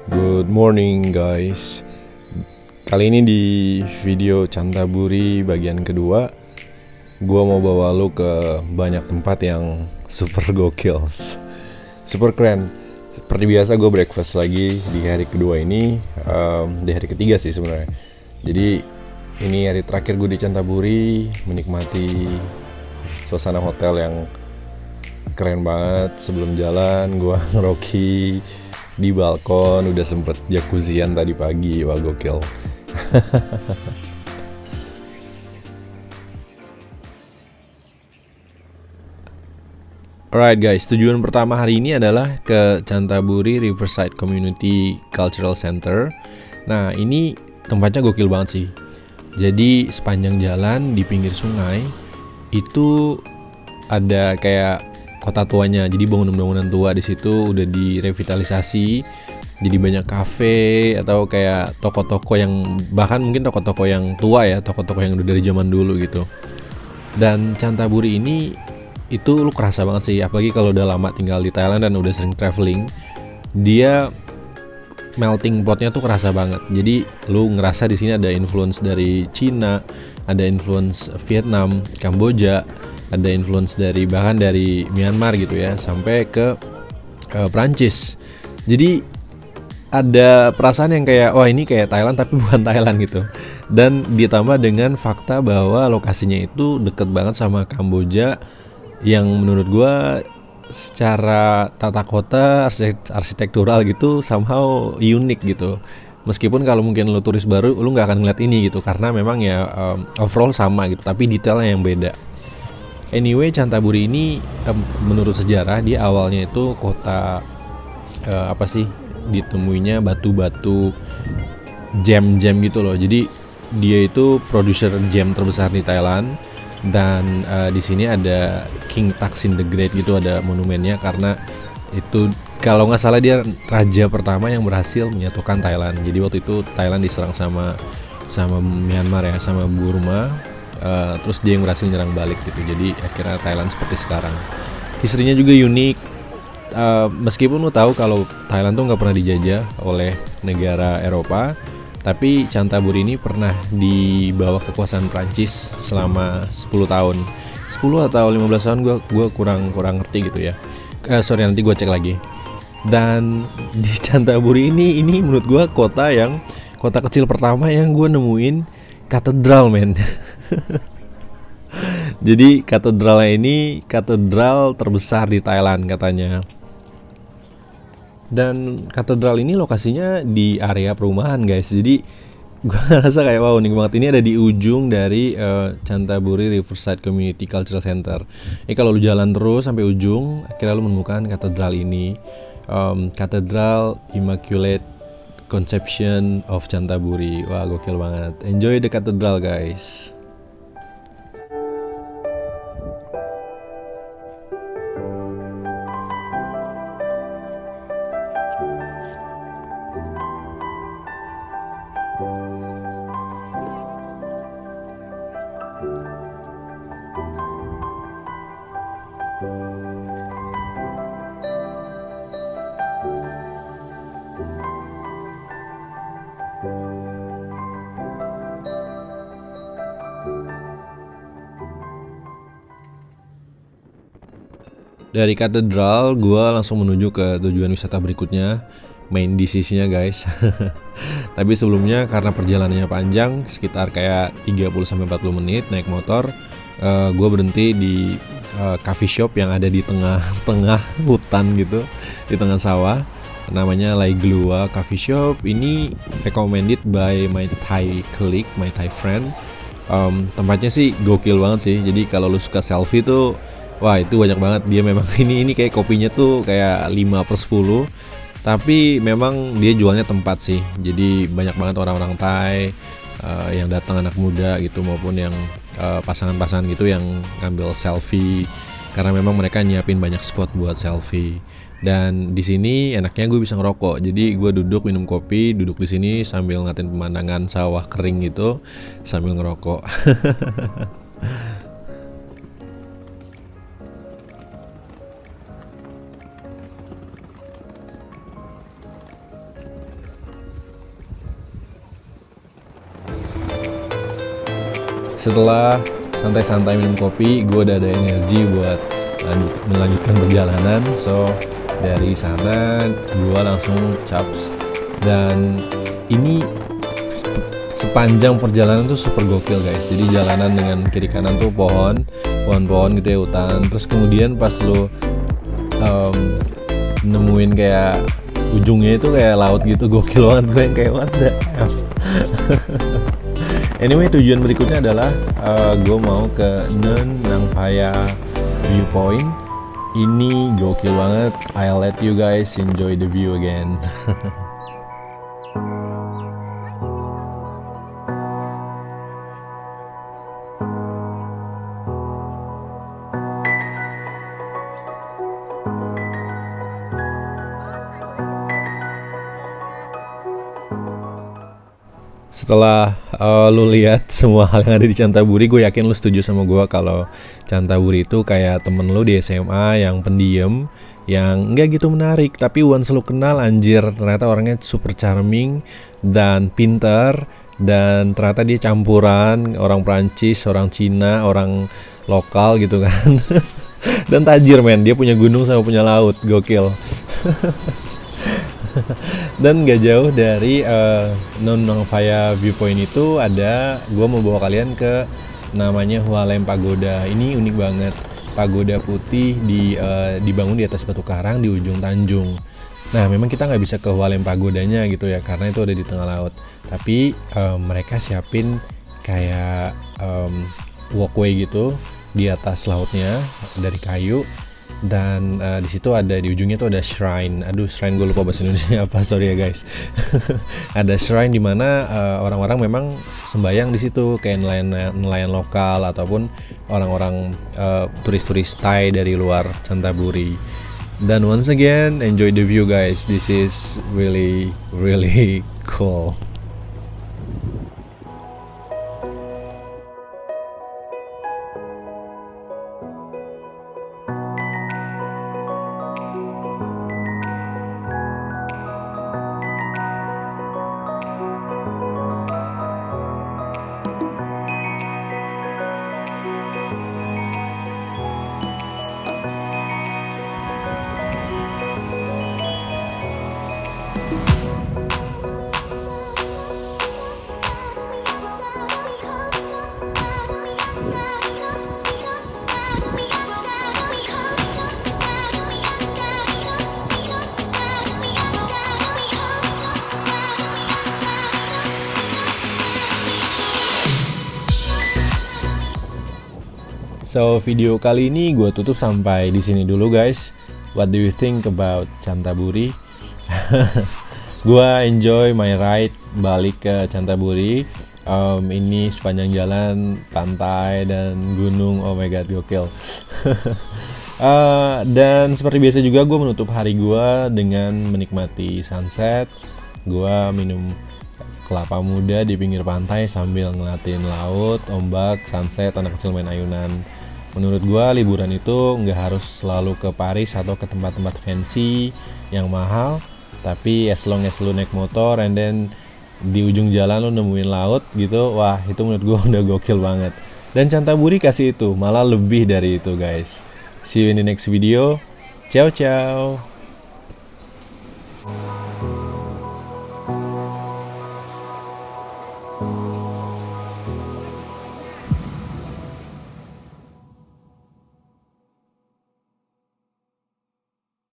Good morning guys. Kali ini di video Cantaburi bagian kedua, gua mau bawa lu ke banyak tempat yang super gokil, super keren. Seperti biasa gue breakfast lagi di hari kedua ini, di hari ketiga sih sebenarnya. Jadi ini hari terakhir gue di Cantaburi, menikmati suasana hotel yang keren banget. Sebelum jalan gue ngeroki di balkon, udah sempet jacuzzian tadi pagi. Wah gokil. Alright guys, tujuan pertama hari ini adalah ke Cantaburi Riverside Community Cultural Center. Nah ini tempatnya gokil banget sih. Jadi sepanjang jalan di pinggir sungai itu ada kayak kota tuanya. Jadi bangunan-bangunan tua di situ udah direvitalisasi. Jadi banyak kafe atau kayak toko-toko yang bahkan mungkin toko-toko yang tua ya, toko-toko yang udah dari zaman dulu gitu. Dan Cantaburi ini itu lu kerasa banget sih, apalagi kalau udah lama tinggal di Thailand dan udah sering traveling. Dia melting potnya tuh kerasa banget. Jadi lu ngerasa di sini ada influence dari Cina, ada influence Vietnam, Kamboja, ada influence dari bahkan dari Myanmar gitu ya, sampai ke Prancis. Jadi ada perasaan yang kayak wah ini kayak Thailand tapi bukan Thailand gitu. Dan ditambah dengan fakta bahwa lokasinya itu deket banget sama Kamboja, yang menurut gue secara tata kota arsitektural gitu somehow unik gitu. Meskipun kalau mungkin lo turis baru lo nggak akan ngeliat ini gitu, karena memang ya overall sama gitu, tapi detailnya yang beda. Anyway, Cantaburi ini menurut sejarah dia awalnya itu kota apa sih, ditemuinya batu-batu jam-jam gitu loh. Jadi dia itu produser jam terbesar di Thailand. Dan di sini ada King Taksin the Great gitu, ada monumennya, karena itu kalau nggak salah dia raja pertama yang berhasil menyatukan Thailand. Jadi waktu itu Thailand diserang sama Myanmar ya, sama Burma, terus dia yang berhasil nyerang balik gitu. Jadi akhirnya Thailand seperti sekarang. Historinya juga unik. Meskipun lo tahu kalau Thailand tuh nggak pernah dijajah oleh negara Eropa, tapi Cantaburi ini pernah di bawah kekuasaan Prancis selama 10 tahun. 10 atau 15 tahun gue kurang ngerti gitu ya. Sorry, nanti gue cek lagi. Dan di Cantaburi ini menurut gue kota kecil pertama yang gue nemuin katedral, men. Jadi katedralnya ini katedral terbesar di Thailand katanya. Dan katedral ini lokasinya di area perumahan guys. Jadi gue ngerasa kayak wow, unik banget. Ini ada di ujung dari Cantaburi Riverside Community Cultural Center. Kalau lu jalan terus sampai ujung, akhirnya lu menemukan katedral ini, Katedral Immaculate Conception of Cantaburi. Wah gokil banget. Enjoy the cathedral guys. Dari katedral, gue langsung menuju ke tujuan wisata berikutnya, main disease-nya guys. Tapi sebelumnya karena perjalanannya panjang, sekitar kayak 30-40 menit naik motor, gue berhenti di coffee shop yang ada di tengah-tengah hutan gitu, di tengah sawah. Namanya Lai Glua Coffee Shop. Ini recommended by my Thai colleague, my Thai friend. Tempatnya sih gokil banget sih. Jadi kalau lu suka selfie tuh, wah itu banyak banget. Dia memang ini kayak kopinya tuh kayak 5/10. Tapi memang dia jualnya tempat sih. Jadi banyak banget orang-orang Thai yang datang, anak muda gitu, maupun yang pasangan-pasangan gitu yang ngambil selfie. Karena memang mereka nyiapin banyak spot buat selfie. Dan di sini enaknya gue bisa ngerokok. Jadi gue duduk minum kopi, duduk di sini sambil ngatin pemandangan sawah kering gitu, sambil ngerokok. Setelah santai-santai minum kopi, gue udah ada energi buat melanjutkan perjalanan. So dari sana gue langsung caps, dan ini sepanjang perjalanan tuh super gokil guys. Jadi jalanan dengan kiri kanan tuh pohon-pohon gitu ya, hutan. Terus kemudian pas lo nemuin kayak ujungnya itu kayak laut gitu, gokil banget. Gue yang kayak what the F. Anyway, tujuan berikutnya adalah gue mau ke Nun Nang Phaya Viewpoint. Ini gokil banget. I'll let you guys enjoy the view again. Setelah lu lihat semua hal yang ada di Cantaburi, gue yakin lu setuju sama gue kalau Cantaburi itu kayak temen lu di SMA yang pendiam, yang nggak gitu menarik, tapi once lu kenal, anjir, ternyata orangnya super charming dan pinter, dan ternyata dia campuran orang Prancis, orang Cina, orang lokal gitu kan. Dan tajir men, dia punya gunung sama punya laut, gokil. Dan gak jauh dari Nun Nang Phaya Viewpoint itu ada, gue mau bawa kalian ke namanya Hua Lam Pagoda. Ini unik banget, pagoda putih dibangun di atas batu karang di ujung tanjung. Nah memang kita nggak bisa ke Hua Lam Pagodanya gitu ya, karena itu ada di tengah laut. Tapi mereka siapin kayak walkway gitu di atas lautnya dari kayu. Dan di situ ada, di ujungnya tuh ada shrine. Aduh, shrine gue lupa bahasa Indonesia apa, sorry ya guys. Ada shrine di mana orang-orang memang sembayang di situ, kayak nelayan lokal ataupun orang-orang turis-turis Thai dari luar Cantaburi. Dan once again, enjoy the view guys. This is really really cool. So video kali ini gue tutup sampai di sini dulu guys. What do you think about Cantaburi? Gue enjoy my ride balik ke Cantaburi. Ini sepanjang jalan pantai dan gunung, oh my god, gokil. Dan seperti biasa juga gue menutup hari gue dengan menikmati sunset. Gue minum kelapa muda di pinggir pantai sambil ngeliatin laut, ombak, sunset, anak kecil main ayunan. Menurut gue liburan itu nggak harus selalu ke Paris atau ke tempat-tempat fancy yang mahal, tapi as long as lu naik motor and then di ujung jalan lu nemuin laut gitu, wah itu menurut gue udah gokil banget. Dan Cantaburi kasih itu, malah lebih dari itu guys. See you in the next video. Ciao ciao.